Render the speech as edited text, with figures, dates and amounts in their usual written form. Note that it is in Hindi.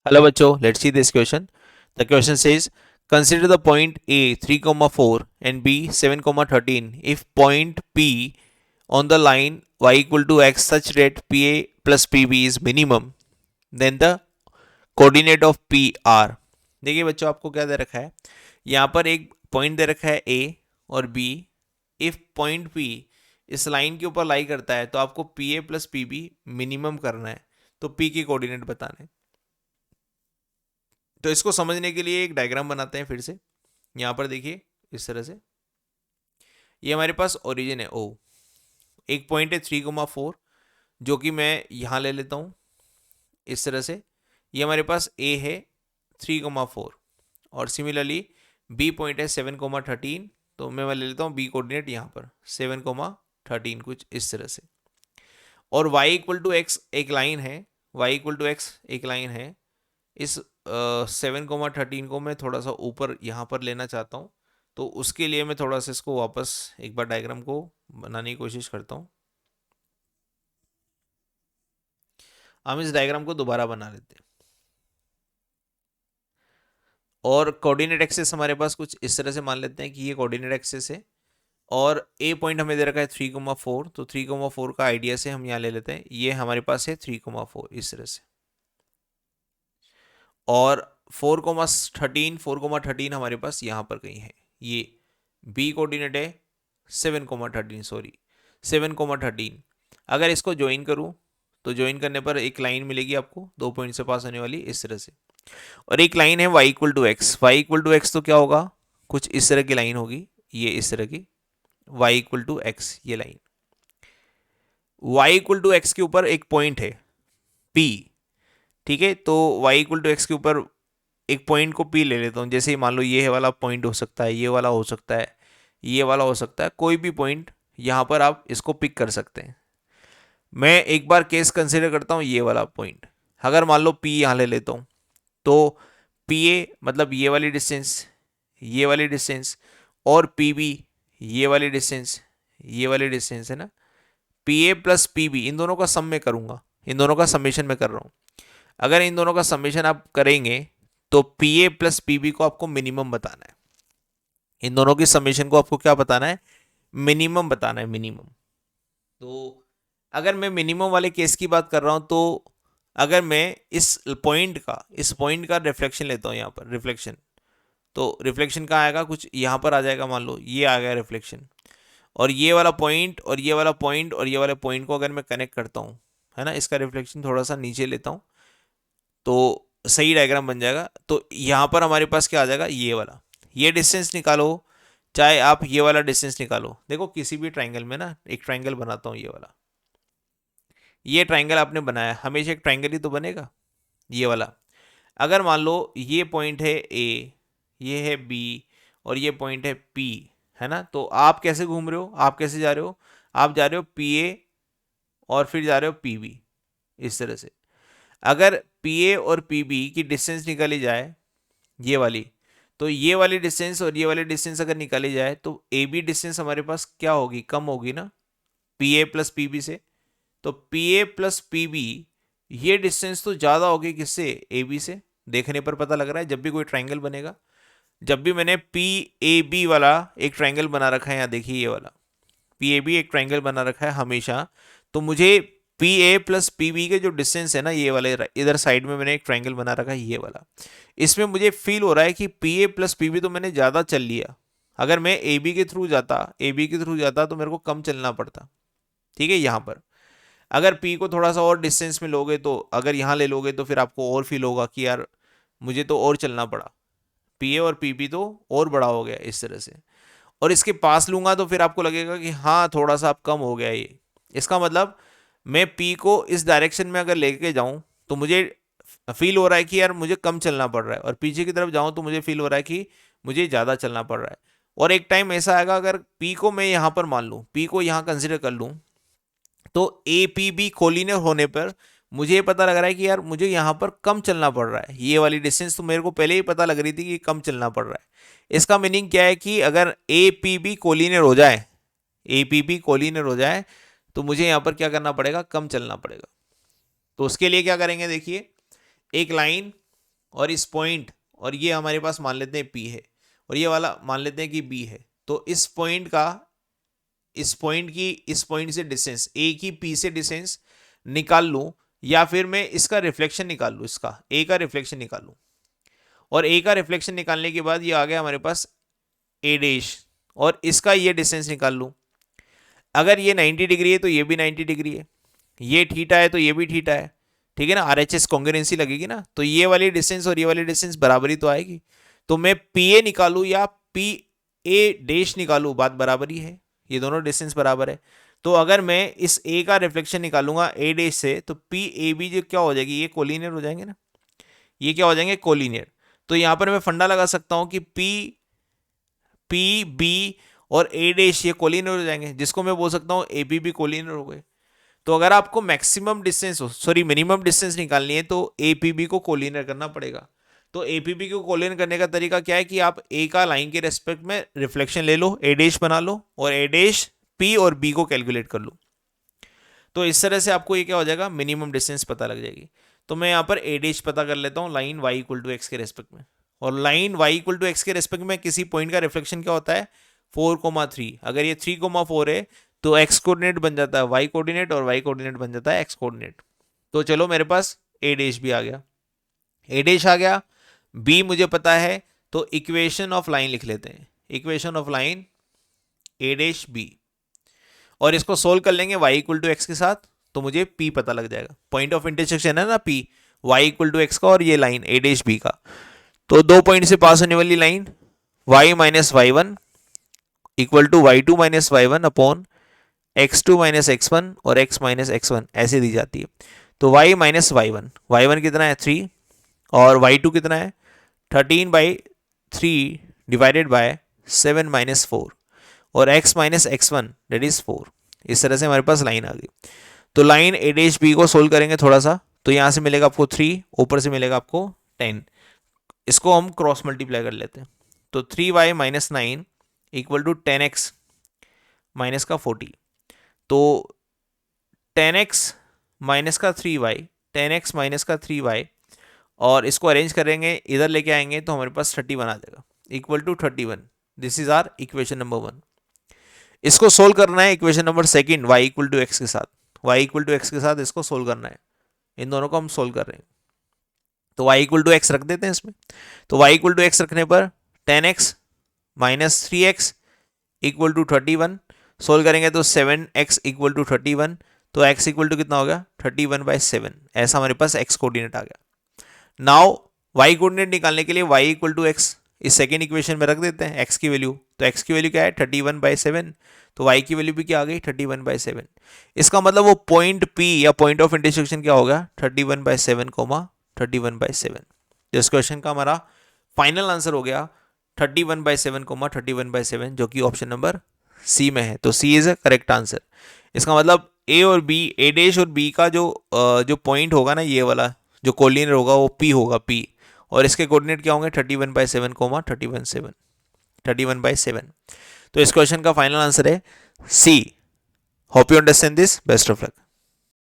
Hello, Bacho. Let's see this question. The question says, consider the point A 3, 4 and B 7, 13. If point P on the line y equal to x such that PA plus PB is minimum, then the coordinate of P R. देखिए बच्चों आपको क्या दे रखा है, यहाँ पर एक पॉइंट दे रखा है A और B. इफ पॉइंट P इस लाइन के ऊपर लाई करता है तो आपको PA प्लस PB मिनिमम करना है, तो P की कोऑर्डिनेट बताना है. तो इसको समझने के लिए एक डायग्राम बनाते हैं फिर से. यहाँ पर देखिए इस तरह से ये हमारे पास ओरिजिन है ओ. एक पॉइंट है 3,4 जो कि मैं यहाँ ले लेता हूँ इस तरह से. ये हमारे पास ए है 3,4 और सिमिलरली बी पॉइंट है 7,13. तो मैं ले लेता हूँ बी कोऑर्डिनेट यहाँ पर 7,13 कुछ इस तरह से. और y इक्वल टू एक्स एक लाइन है, y इक्वल टू एक्स एक लाइन है. इस 7,13 को मैं थोड़ा सा ऊपर यहाँ पर लेना चाहता हूँ, तो उसके लिए मैं थोड़ा सा इसको वापस एक बार डायग्राम को बनाने की कोशिश करता हूँ. हम इस डायग्राम को दोबारा बना लेते हैं. और कोऑर्डिनेट एक्सेस हमारे पास कुछ इस तरह से मान लेते हैं कि ये कोऑर्डिनेट एक्सेस है और ए पॉइंट हमें दे रखा है 3,4. तो 3,4 का आइडिया से हम यहाँ ले लेते हैं. ये हमारे पास है 3,4 इस तरह से. और 4,13 हमारे पास यहाँ पर कहीं है. ये बी कोऑर्डिनेट है 7,13 सॉरी 7,13. अगर इसको ज्वाइन करूँ तो ज्वाइन करने पर एक लाइन मिलेगी आपको, दो पॉइंट से पास होने वाली इस तरह से. और एक लाइन है y equal to x. Y equal to x तो क्या होगा, कुछ इस तरह की लाइन होगी, ये इस तरह की y इक्वल टू एक्स. ये line y equal to x के ऊपर एक पॉइंट है P. ठीक है, तो y इक्वल टू एक्स के ऊपर एक पॉइंट को P ले लेता हूँ. जैसे ही मान लो ये वाला पॉइंट हो सकता है, ये वाला हो सकता है, ये वाला हो सकता है, कोई भी पॉइंट यहाँ पर आप इसको पिक कर सकते हैं. मैं एक बार केस कंसिडर करता हूँ ये वाला पॉइंट. अगर मान लो P यहाँ ले लेता हूँ तो PA मतलब ये वाली डिस्टेंस और PB ये वाली डिस्टेंस है ना. PA प्लस PB इन दोनों का सम में करूँगा, इन दोनों का समेशन में कर रहा हूँ. अगर इन दोनों का समेशन आप करेंगे तो PA प्लस PB को आपको मिनिमम बताना है. इन दोनों की समेशन को आपको क्या बताना है, मिनिमम बताना है, मिनिमम. तो अगर मैं मिनिमम वाले केस की बात कर रहा हूँ तो अगर मैं इस पॉइंट का रिफ्लेक्शन लेता हूँ, यहाँ पर रिफ्लेक्शन, तो रिफ्लेक्शन कहाँ आएगा, कुछ यहाँ पर आ जाएगा. मान लो ये आ गया रिफ्लेक्शन, और ये वाला पॉइंट और ये वाला पॉइंट और ये वाले पॉइंट को अगर मैं कनेक्ट करता हूँ, है ना, इसका रिफ्लेक्शन थोड़ा सा नीचे लेता हूँ तो सही डायग्राम बन जाएगा. तो यहाँ पर हमारे पास क्या आ जाएगा, ये डिस्टेंस निकालो, चाहे आप ये वाला डिस्टेंस निकालो. देखो किसी भी ट्राइंगल में ना, एक ट्राइंगल बनाता हूँ ये वाला, ये ट्राइंगल आपने बनाया, हमेशा एक ट्राइंगल ही तो बनेगा ये वाला. अगर मान लो ये पॉइंट है ए, ये है बी और ये पॉइंट है पी, है ना, तो आप कैसे घूम रहे हो, आप कैसे जा रहे हो, आप जा रहे हो पी ए और फिर जा रहे हो पी बी इस तरह से. अगर पी ए और पी बी की डिस्टेंस निकाली जाए ये वाली, तो ये वाली डिस्टेंस और ये वाली डिस्टेंस अगर निकाली जाए तो ए बी डिस्टेंस हमारे पास क्या होगी, कम होगी ना P A plus P B से. तो P A plus P B ये डिस्टेंस तो ज़्यादा होगी किससे, ए बी से. देखने पर पता लग रहा है जब भी कोई ट्राइंगल बनेगा, जब भी मैंने पी ए बी वाला एक ट्राइंगल बना रखा है, यहाँ देखिए ये वाला पी ए बी एक ट्राइंगल बना रखा है हमेशा, तो मुझे P A plus P B के जो डिस्टेंस है ना, ये वाले इधर साइड में मैंने एक ट्राइंगल बना रखा है ये वाला, इसमें मुझे फील हो रहा है कि P A plus P B तो मैंने ज़्यादा चल लिया. अगर मैं ए बी के थ्रू जाता तो मेरे को कम चलना पड़ता. ठीक है, यहाँ पर अगर पी को थोड़ा सा और डिस्टेंस में लोगे, तो अगर यहाँ ले लोगे तो फिर आपको और फील होगा कि यार मुझे तो और चलना पड़ा, पी ए और पी बी तो और बड़ा हो गया इस तरह से. और इसके पास लूंगा तो फिर आपको लगेगा कि हाँ थोड़ा सा अब कम हो गया ये. इसका मतलब मैं पी को इस डायरेक्शन में अगर लेके जाऊं तो मुझे फील हो रहा है कि यार मुझे कम चलना पड़ रहा है, और पीछे की तरफ जाऊं तो मुझे फील हो रहा है कि मुझे ज़्यादा चलना पड़ रहा है. और एक टाइम ऐसा आएगा अगर पी को मैं यहाँ पर मान लूँ, पी को यहाँ कंसिडर कर लूँ, तो ए पी बी कोलिनियर होने पर मुझे ये पता लग रहा है कि यार मुझे यहाँ पर कम चलना पड़ रहा है. ये वाली डिस्टेंस तो मेरे को पहले ही पता लग रही थी कि कम चलना पड़ रहा है. इसका मीनिंग क्या है कि अगर ए पी बी कोलिनियर हो जाए, ए पी बी कोलिनियर हो जाए तो मुझे यहाँ पर क्या करना पड़ेगा, कम चलना पड़ेगा. तो उसके लिए क्या करेंगे, देखिए एक लाइन और इस पॉइंट और ये हमारे पास मान लेते हैं P है और ये वाला मान लेते हैं कि B है, तो इस पॉइंट से डिस्टेंस A की P से डिस्टेंस निकाल लूं या फिर मैं इसका रिफ्लेक्शन निकाल लूं, इसका A का रिफ्लेक्शन निकाल लूं, और A का रिफ्लेक्शन निकालने के बाद ये आ गया हमारे पास A डैश और इसका ये डिस्टेंस निकाल लूं। अगर ये 90 डिग्री है तो ये भी 90 डिग्री है, ये थीटा है तो ये भी थीटा है, ठीक है ना, RHS कॉन्ग्रुएंसी लगेगी ना, तो ये वाली डिस्टेंस और ये वाली डिस्टेंस बराबरी तो आएगी। तो मैं PA निकालूं या PA डैश निकालूं, बात बराबरी है, ये दोनों डिस्टेंस बराबर है। तो अगर मैं इस A का रिफ्लेक्शन निकालूंगा A डैश से तो PAB जो क्या हो जाएगी, ये कोलिनियर हो जाएंगे ना, ये क्या हो जाएंगे, कोलिनियर। तो यहां पर मैं फंडा लगा सकता हूं कि PB और A डैश ये कोलिनियर हो जाएंगे, जिसको मैं बोल सकता हूं AB भी कोलिनियर हो गए। तो अगर आपको मैक्सिमम डिस्टेंस मिनिमम डिस्टेंस निकालनी है तो APB को कोलिनियर करना पड़ेगा। तो APB को कोलिनियर करने का तरीका क्या है कि आप A का लाइन के रेस्पेक्ट में रिफ्लेक्शन ले लो, A डैश बना लो और A डैश P और B को कैलकुलेट कर लो। तो इस तरह से आपको ये क्या हो जाएगा, मिनिमम डिस्टेंस पता लग जाएगी। तो मैं यहाँ पर A डैश पता कर लेता हूँ line y equal to x के रेस्पेक्ट में, और line y equal to x के रेस्पेक्ट में किसी पॉइंट का रिफ्लेक्शन क्या होता है, 4,3। अगर ये 3,4 है तो x कोऑर्डिनेट बन जाता है y कोऑर्डिनेट और y कोऑर्डिनेट बन जाता है x कोऑर्डिनेट। तो चलो मेरे पास A डैश भी आ गया, A डैश आ गया, B मुझे पता है, तो इक्वेशन ऑफ लाइन लिख लेते हैं, equation of line A dash B, और इसको सोल्व कर लेंगे y इक्वल टू एक्स के साथ, तो मुझे P पता लग जाएगा। पॉइंट ऑफ इंटरसेक्शन है ना P, y equal to x का और ये लाइन A डैश B का, तो दो पॉइंट से पास होने वाली line y minus y1 equal to y2 minus y1 upon x2 minus x1 और x माइनस x1 ऐसे दी जाती है। तो y माइनस y1 कितना है 3 और y2 कितना है 13/3 डिवाइडेड बाय 7 माइनस 4 और x minus x1 that is 4। इस तरह से हमारे पास लाइन आ गई। तो लाइन A डैश B को सोल्व करेंगे थोड़ा सा, तो यहाँ से मिलेगा आपको 3, ऊपर से मिलेगा आपको 10, इसको हम क्रॉस मल्टीप्लाई कर लेते हैं। तो 3y minus 9 equal to 10x minus का 40, तो 10x माइनस का 3y, 10x माइनस का 3y, और इसको अरेंज करेंगे, इधर लेके आएंगे तो हमारे पास 31 आ जाएगा equal to 31। This is our equation number 1। इसको सोल्व करना है equation number 2 y equal to x के साथ, y इक्वल टू एक्स के साथ इसको सोल्व करना है, इन दोनों को हम सोल्व कर रहे हैं। तो y इक्वल टू एक्स रख देते हैं इसमें, तो y इक्वल टू एक्स रखने पर 10x minus 3x equal to 31, solve करेंगे तो 7x इक्वल टू 31, तो x इक्वल टू कितना हो गया 31/7, ऐसा हमारे पास x कोऑर्डिनेट आ गया। नाउ y कोऑर्डिनेट निकालने के लिए y इक्वल टू एक्स इस सेकेंड इक्वेशन में रख देते हैं x की वैल्यू, तो x की वैल्यू क्या है 31/7, तो y की वैल्यू भी क्या आ गई 31/7। इसका मतलब वो पॉइंट P या पॉइंट ऑफ इंटरसेक्शन क्या होगा 31/7, 31/7। इस क्वेश्चन का हमारा फाइनल आंसर हो गया 31/7, 31/7, जो कि ऑप्शन नंबर C में है। तो C is a correct answer. इसका मतलब A और B, A डैश और B का जो पॉइंट होगा ना, ये वाला जो कोलिनियर होगा वो P होगा, P, और इसके कोऑर्डिनेट क्या होंगे 31/7, 31/7। तो इस क्वेश्चन का फाइनल आंसर है C। Hope you understand this, best of luck.